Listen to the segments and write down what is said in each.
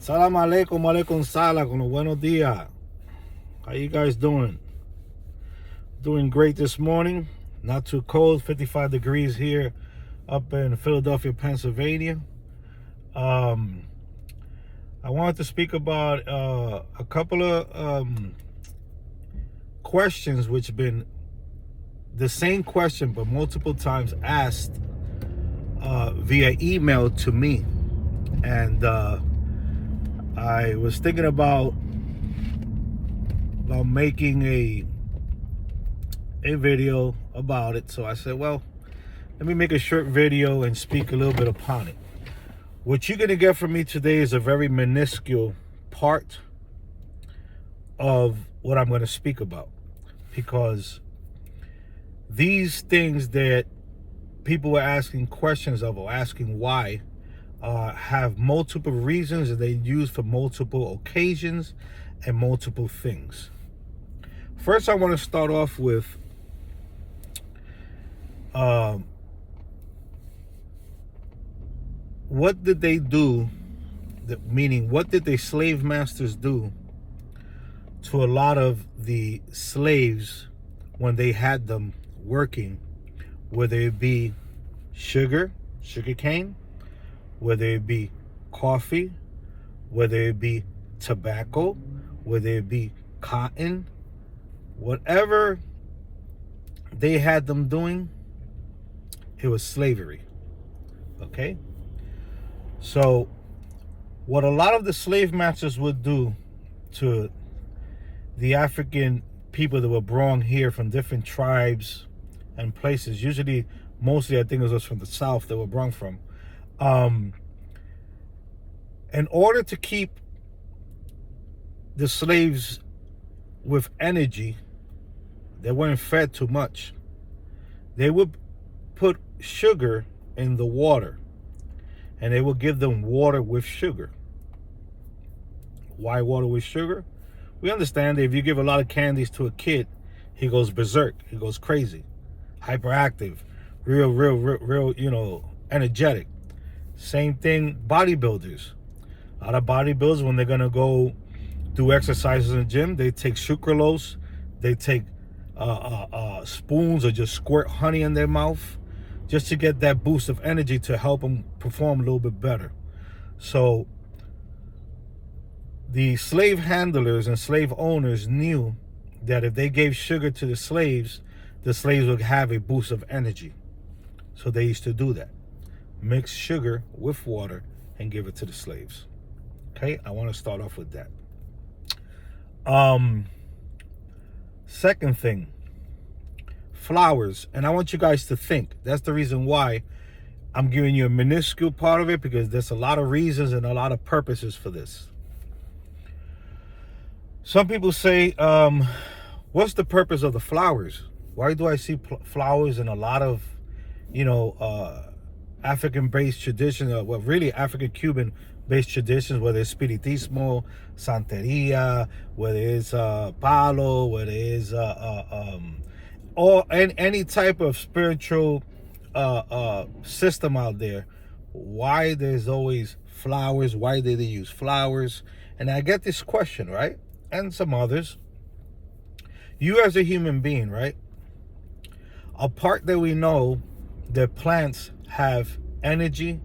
Salam alaikum, alaikum salam, buenos dias. How you guys doing? Doing great this morning. Not too cold, 55 degrees here up in Philadelphia, Pennsylvania. I wanted to speak about a couple of questions which have been the same question but multiple times asked via email to me. And I was thinking about making a video about it. So I said, well, let me make a short video and speak a little bit upon it. What you're going to get from me today is a very minuscule part of what I'm going to speak about, because these things that people were asking questions of or asking why have multiple reasons that they use for multiple occasions and multiple things. First, I want to start off with what did they do, meaning what did the slave masters do to a lot of the slaves when they had them working, whether it be sugar cane, whether it be coffee, whether it be tobacco, whether it be cotton, whatever they had them doing, it was slavery. Okay? So what a lot of the slave masters would do to the African people that were brought here from different tribes and places, usually, mostly I think it was from the South that were brought from, in order to keep the slaves with energy, they weren't fed too much. They would put sugar in the water, and they would give them water with sugar. Why water with sugar? We understand that if you give a lot of candies to a kid, he goes berserk, he goes crazy, hyperactive, real, energetic. Same thing, bodybuilders. A lot of bodybuilders, when they're gonna go do exercises in the gym, they take sucralose, they take spoons or just squirt honey in their mouth just to get that boost of energy to help them perform a little bit better. So the slave handlers and slave owners knew that if they gave sugar to the slaves would have a boost of energy. So they used to do that. Mix sugar with water and give it to the slaves. Okay, I want to start off with that. Second thing, flowers. And I want you guys to think. That's the reason why I'm giving you a minuscule part of it, because there's a lot of reasons and a lot of purposes for this. Some people say, what's the purpose of the flowers? Why do I see flowers in a lot of, African-based traditions, well, really African-Cuban-based traditions, whether it's Spiritismo, Santeria, whether it's Palo, whether it's or any type of spiritual system out there. Why there's always flowers? Why do they use flowers? And I get this question, right? And some others. You as a human being, right? A part that we know that plants have energy,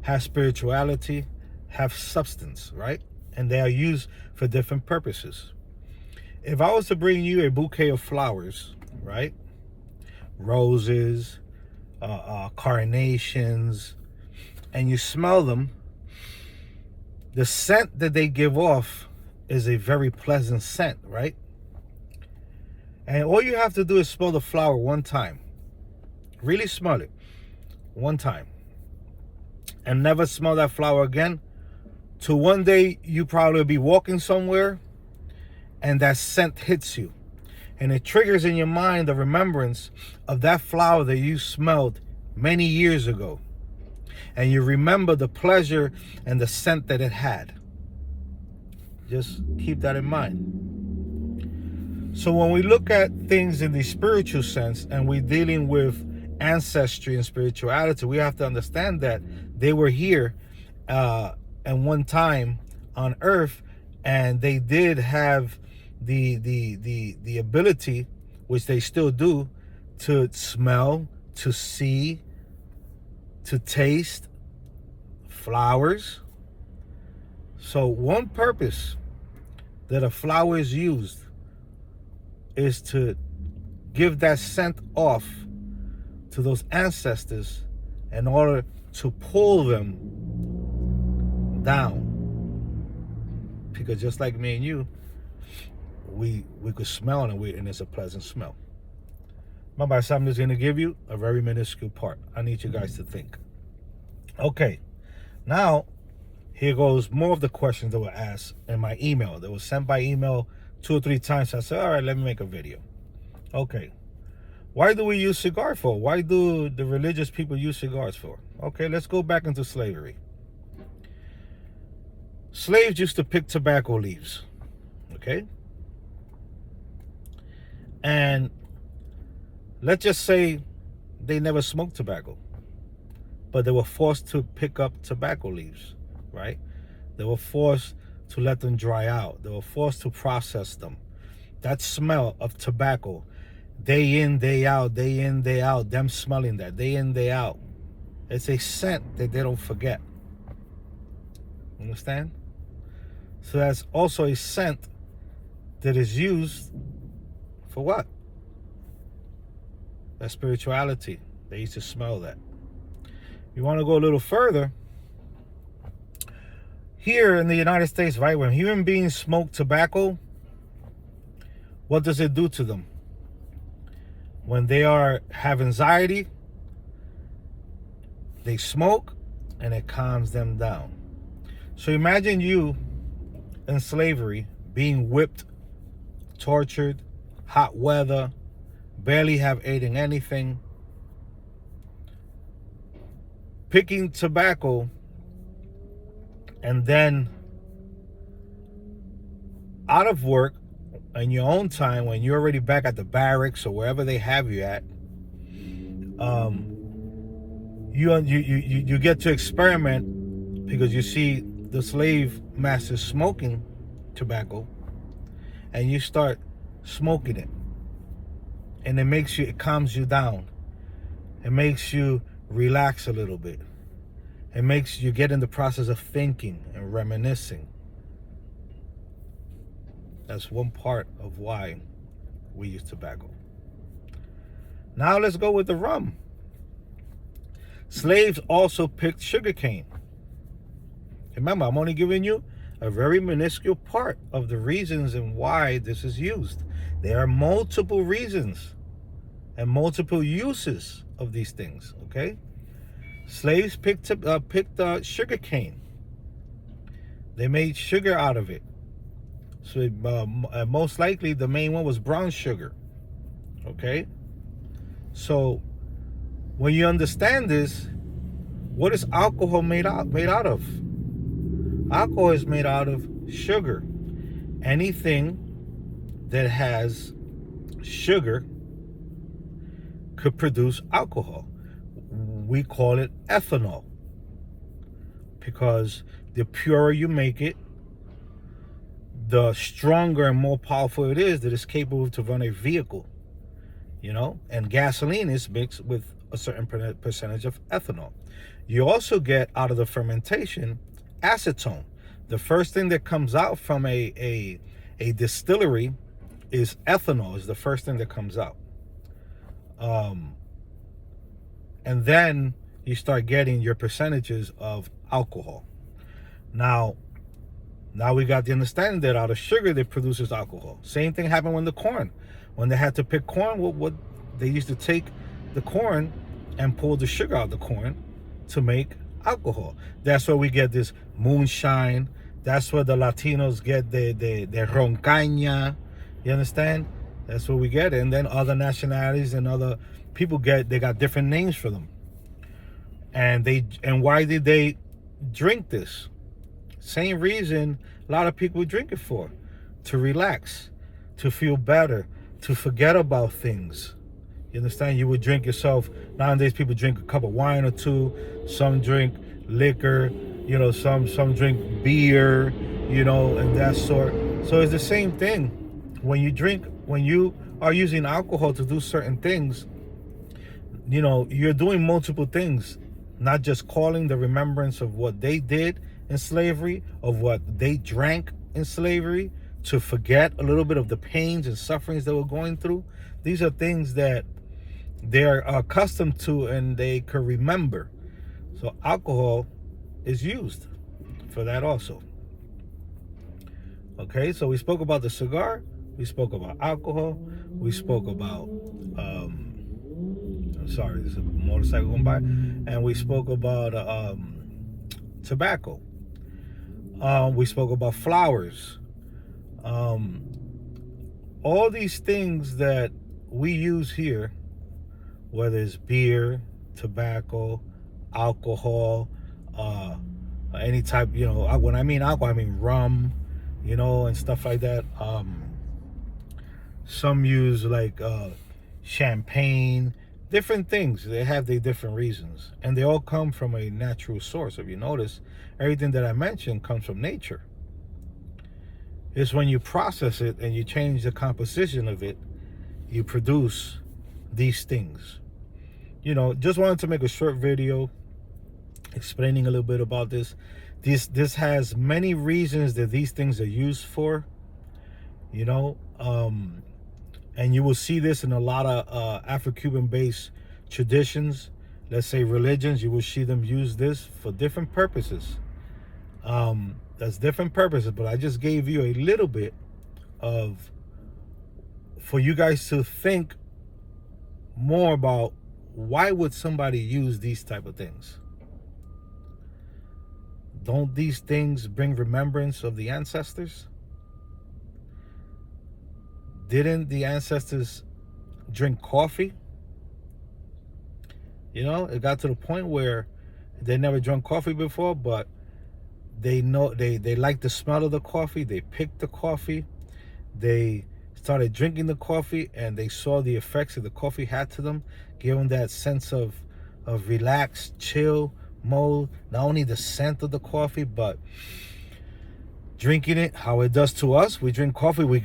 have spirituality, have substance, right? And they are used for different purposes. If I was to bring you a bouquet of flowers, right? Roses, carnations, and you smell them, the scent that they give off is a very pleasant scent, right? And all you have to do is smell the flower one time. Really smell it one time. And never smell that flower again. To one day you probably be walking somewhere and that scent hits you. And it triggers in your mind the remembrance of that flower that you smelled many years ago. And you remember the pleasure and the scent that it had. Just keep that in mind. So when we look at things in the spiritual sense and we're dealing with ancestry and spirituality, we have to understand that they were here at one time on earth, and they did have the ability, which they still do, to smell, to see, to taste flowers. So one purpose that a flower is used is to give that scent off to those ancestors in order to pull them down. Because just like me and you, we could smell it, and it's a pleasant smell. Remember, something is going to give you a very minuscule part. I need you guys to think. Okay, now here goes more of the questions that were asked in my email. That was sent by email 2 or 3 times. So I said, all right, let me make a video. Okay, why do we use cigars for? Why do the religious people use cigars for? Okay, let's go back into slavery. Slaves used to pick tobacco leaves, okay? And let's just say they never smoked tobacco, but they were forced to pick up tobacco leaves, right? They were forced to let them dry out. They were forced to process them. That smell of tobacco, day in, day out, day in, day out, them smelling that, day in, day out. It's a scent that they don't forget. Understand? So that's also a scent that is used for what? That spirituality. They used to smell that. You want to go a little further? Here in the United States, right, when human beings smoke tobacco, what does it do to them? When they have anxiety, they smoke and it calms them down. So imagine you in slavery being whipped, tortured, hot weather, barely have eaten anything, picking tobacco, and then out of work in your own time, when you're already back at the barracks or wherever they have you at, you get to experiment because you see the slave masters smoking tobacco, and you start smoking it, and it calms you down. It makes you relax a little bit. It makes you get in the process of thinking and reminiscing. That's one part of why we use tobacco. Now let's go with the rum. Slaves also picked sugarcane. Remember, I'm only giving you a very minuscule part of the reasons and why this is used. There are multiple reasons and multiple uses of these things, okay? Slaves picked sugarcane. They made sugar out of it. So most likely the main one was brown sugar, okay? So when you understand this, what is alcohol made out of? Alcohol is made out of sugar. Anything that has sugar could produce alcohol. We call it ethanol because the purer you make it, the stronger and more powerful it is that it's capable to run a vehicle, you know? And gasoline is mixed with a certain percentage of ethanol. You also get out of the fermentation acetone. The first thing that comes out from a distillery is ethanol, is the first thing that comes out. And then you start getting your percentages of alcohol. Now we got the understanding that out of sugar that produces alcohol. Same thing happened when they had to pick corn, what they used to take the corn and pull the sugar out of the corn to make alcohol. That's where we get this moonshine. That's where the Latinos get the roncaña. You understand? That's where we get it. And then other nationalities and other people they got different names for them. And why did they drink this? Same reason a lot of people drink it for. To relax, to feel better, to forget about things. You understand? You would drink yourself. Nowadays people drink a cup of wine or two. Some drink liquor. You know, some drink beer. and that sort. So it's the same thing. When you are using alcohol to do certain things, you're doing multiple things, not just calling the remembrance of what they did in slavery, of what they drank in slavery, to forget a little bit of the pains and sufferings they were going through. These are things that they're accustomed to and they could remember. So alcohol is used for that also. Okay, so we spoke about the cigar, we spoke about alcohol, we spoke about sorry, there's a motorcycle going by, and we spoke about tobacco. We spoke about flowers. All these things that we use here, whether it's beer, tobacco, alcohol, any type, when I mean alcohol, I mean rum, and stuff like that. Some use like champagne, different things. They have their different reasons, and they all come from a natural source. If you notice, everything that I mentioned comes from nature. It's when you process it and you change the composition of it, you produce these things. Just wanted to make a short video explaining a little bit about this. This has many reasons that these things are used for, and you will see this in a lot of Afro-Cuban based traditions, let's say religions. You will see them use this for different purposes. That's different purposes, but I just gave you a little bit for you guys to think more about why would somebody use these type of things. Don't these things bring remembrance of the ancestors? Didn't the ancestors drink coffee? It got to the point where they never drank coffee before, but they liked the smell of the coffee. They picked the coffee. They started drinking the coffee, and they saw the effects that the coffee had to them, gave them that sense of relaxed, chill mode. Not only the scent of the coffee, but drinking it, how it does to us. We drink coffee, we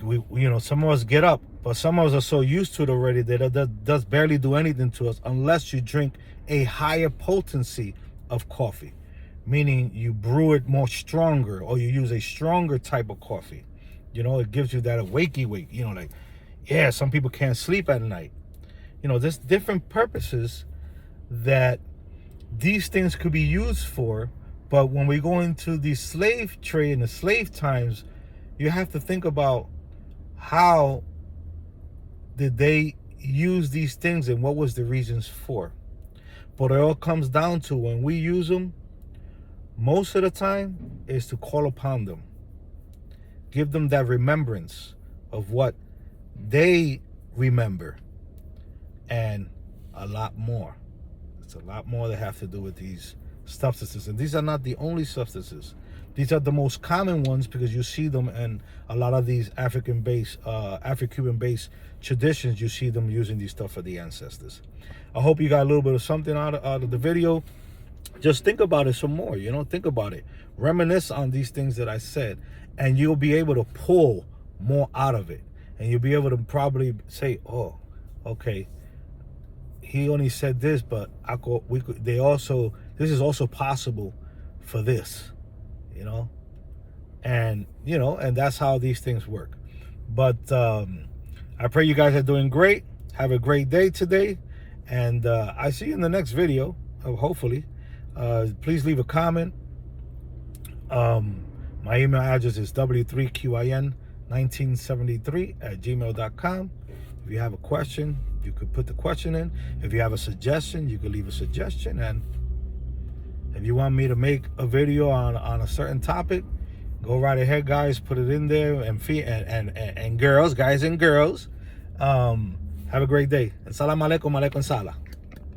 some of us get up, but some of us are so used to it already that it does barely do anything to us unless you drink a higher potency of coffee, meaning you brew it more stronger, or you use a stronger type of coffee. It gives you that wakey wake, some people can't sleep at night. There's different purposes that these things could be used for. But when we go into the slave trade and the slave times, you have to think about how did they use these things and what was the reasons for. But it all comes down to, when we use them, most of the time is to call upon them. Give them that remembrance of what they remember, and a lot more. It's a lot more that have to do with these substances, and these are not the only substances. These are the most common ones because you see them in a lot of these Afro-Cuban based traditions. You see them using these stuff for the ancestors. I hope you got a little bit of something out of the video. Just think about it some more. Think about it. Reminisce on these things that I said, and you'll be able to pull more out of it, and you'll be able to probably say, "Oh, okay, he only said this, but this is also possible for this," and that's how these things work. But I pray you guys are doing great. Have a great day today, and I see you in the next video, hopefully. Please leave a comment. My email address is w3quin1973@gmail.com. If you have a question, you could put the question in. If you have a suggestion, you could leave a suggestion. And if you want me to make a video on a certain topic, go right ahead, guys. Put it in there. And girls, guys and girls, have a great day. And salam alaikum, alaikum salam.